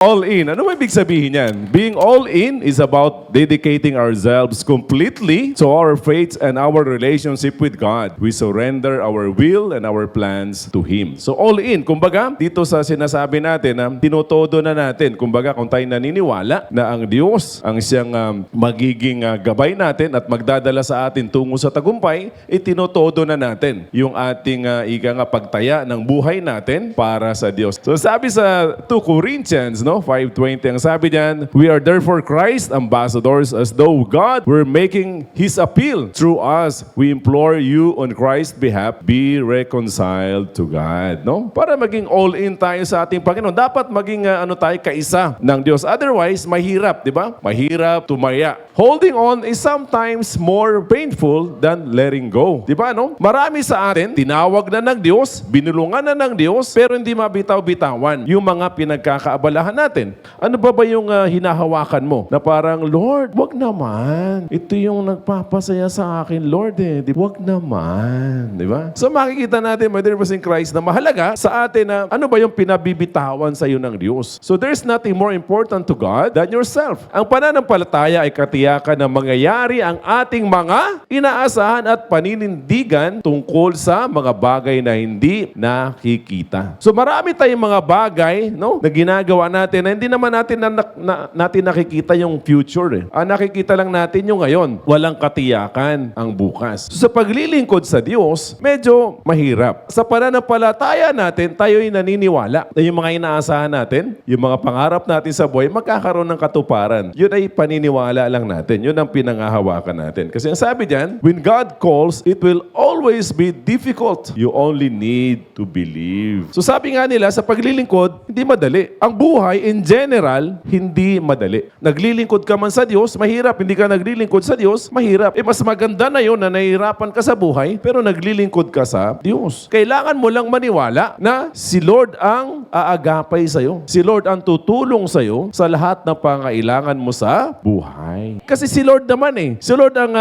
All in. Ano ba ibig sabihin yan? Being all in is about dedicating ourselves completely to our faith and our relationship with God. We surrender our will and our plans to Him. So all in. Kumbaga, dito sa sinasabi natin na tinutodo na natin. Kumbaga, kung tayo naniniwala na ang Diyos ang siyang magiging gabay natin at magdadala sa atin tungo sa tagumpay, tinutodo na natin yung ating pagtaya ng buhay natin para sa Diyos. So sabi sa 2 Corinthians, 5:20, ang sabi diyan, we are therefore Christ ambassadors, as though God were making His appeal through us. We implore you on Christ's behalf, be reconciled to God. Para maging all in tayo sa ating Panginoon, dapat maging tayo kaisa ng Diyos. Otherwise, mahirap, di ba? Mahirap tumaya. Holding on is sometimes more painful than letting go. Di ba, Marami sa atin, tinawag na ng Diyos, binulungan na ng Diyos, pero hindi mabitaw-bitawan yung mga pinagkakaabalahan natin. Ano ba yung hinahawakan mo? Na parang, Lord, wag naman. Ito yung nagpapasaya sa akin, Lord Wag naman. Di ba? So makikita natin, my dear brothers in Christ, na mahalaga sa atin na ano ba yung pinabibitawan sa iyo ng Diyos. So there's nothing more important to God than yourself. Ang pananampalataya ay katiyakan na mangyayari ang ating mga inaasahan at paninindigan tungkol sa mga bagay na hindi nakikita. So marami tayong mga bagay na ginagawa natin na hindi naman natin natin nakikita yung future. Nakikita lang natin yung ngayon. Walang katiyakan ang bukas. So sa paglilingkod sa Diyos, medyo mahirap. Sa pananampalataya natin, tayo'y naniniwala na yung mga inaasahan natin, yung mga pangarap natin sa buhay, magkakaroon ng katuparan. Yun ay paniniwala lang natin. Yun ang pinangahawakan natin. Kasi ang sabi diyan, when God calls, it will always be difficult. You only need to believe. So sabi nga nila, sa paglilingkod, hindi madali. Ang buhay, in general, hindi madali. Naglilingkod ka man sa Diyos, mahirap. Hindi ka naglilingkod sa Diyos, mahirap. Mas maganda na yun na nahihirapan ka sa buhay, pero naglilingkod ka sa Diyos. Kailangan mo lang maniwala na si Lord ang aagapay sa'yo. Si Lord ang tutulong sa'yo sa lahat ng pangailangan mo sa buhay. Kasi si Lord naman Si Lord ang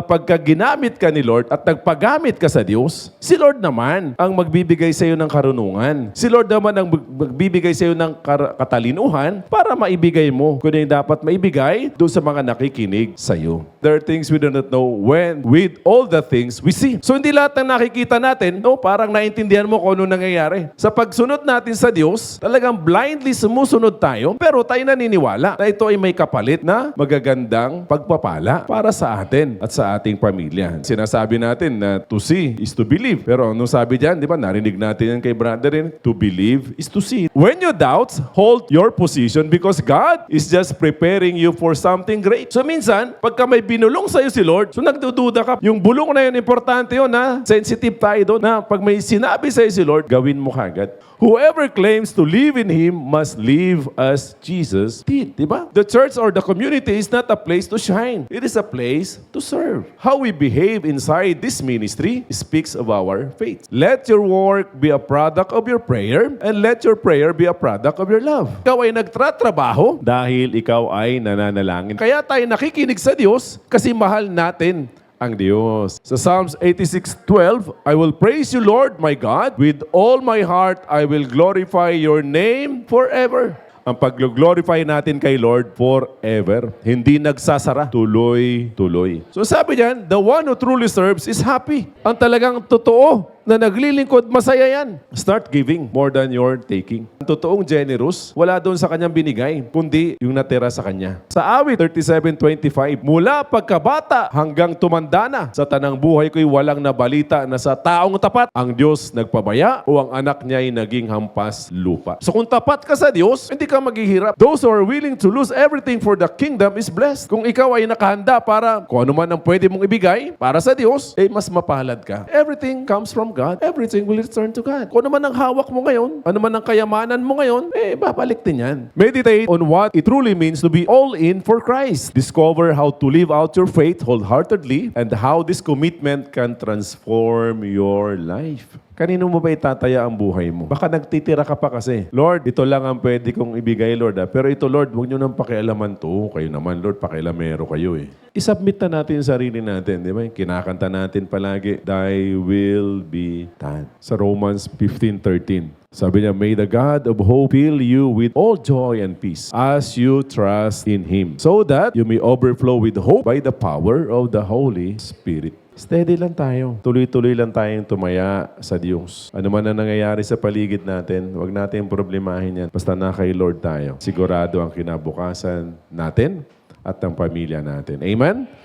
pagka ginamit ka ni Lord at nagpagamit ka sa Diyos, si Lord naman ang magbibigay sa'yo ng karunungan. Si Lord naman ang magbibigay sa'yo ng katalinuhan para maibigay mo kung yung dapat maibigay doon sa mga nakikinig sa'yo. There are things we do not know when with all the things we see. So hindi lahat ng nakikita natin, parang naintindihan mo kung ano nangyayari. Sa pagsunod natin sa Diyos, talagang blindly sumusunod tayo, pero tayo naniniwala na ito ay may kapalit na magagandang pagpapala para sa atin at sa ating pamilya. Sinasabi natin na to see is to believe. Pero anong sabi diyan, di ba? Narinig natin yan kay brother rin. To believe is to see. When you doubt, hold your position because God is just preparing you for something great. So minsan, pagka may binulong sa'yo si Lord, so nagdududa ka, yung bulong na yun, importante yun sensitive tayo doon na pag may sinabi sa'yo si Lord, gawin mo kagad. Whoever claims to live in Him must live as Jesus did. Diba? The church or the community is not a place to shine. It is a place to serve. How we behave inside this ministry speaks of our faith. Let your work be a product of your prayer and let your prayer be a product of your love. Ikaw ay nagtratrabaho dahil ikaw ay nananalangin. Kaya tayo nakikinig sa Diyos kasi mahal natin ang Diyos. Sa Psalms 86:12, I will praise you, Lord, my God. With all my heart, I will glorify your name forever. Ang pag-glorify natin kay Lord forever. Hindi nagsasara. Tuloy-tuloy. So sabi diyan, the one who truly serves is happy. Ang talagang totoo na naglilingkod, masaya yan. Start giving more than you're taking. Ang totoong generous, wala doon sa kanyang binigay, kundi yung natira sa kanya. Sa awit 37:25, mula pagkabata hanggang tumanda na, sa tanang buhay ko'y walang nabalita na sa taong tapat, ang Diyos nagpabaya o ang anak niya ay naging hampas lupa. So kung tapat ka sa Diyos, hindi ka maghihirap. Those who are willing to lose everything for the kingdom is blessed. Kung ikaw ay nakahanda para kung ano man ang pwede mong ibigay para sa Diyos, mas mapalad ka. Everything comes from God. Everything will return to God. Kung ano man ang hawak mo ngayon, ano man ang kayamanan mo ngayon, babalik din yan. Meditate on what it truly means to be all in for Christ. Discover how to live out your faith wholeheartedly and how this commitment can transform your life. Kanino mo ba itataya ang buhay mo? Baka nagtitira ka pa kasi. Lord, ito lang ang pwede kong ibigay, Lord. Pero ito, Lord, huwag nyo nang pakialaman to. Kayo naman, Lord, pakialamero kayo eh. I-submit na natin yung sarili natin, di ba? Kinakanta natin palagi, Thy will be done. Sa Romans 15:13. Sabi niya, may the God of hope fill you with all joy and peace as you trust in Him, so that you may overflow with hope by the power of the Holy Spirit. Steady lang tayo. Tuloy-tuloy lang tayong tumaya sa Diyos. Ano man ang nangyayari sa paligid natin, huwag natin problemahin yan. Basta na kay Lord tayo. Sigurado ang kinabukasan natin at ng pamilya natin. Amen?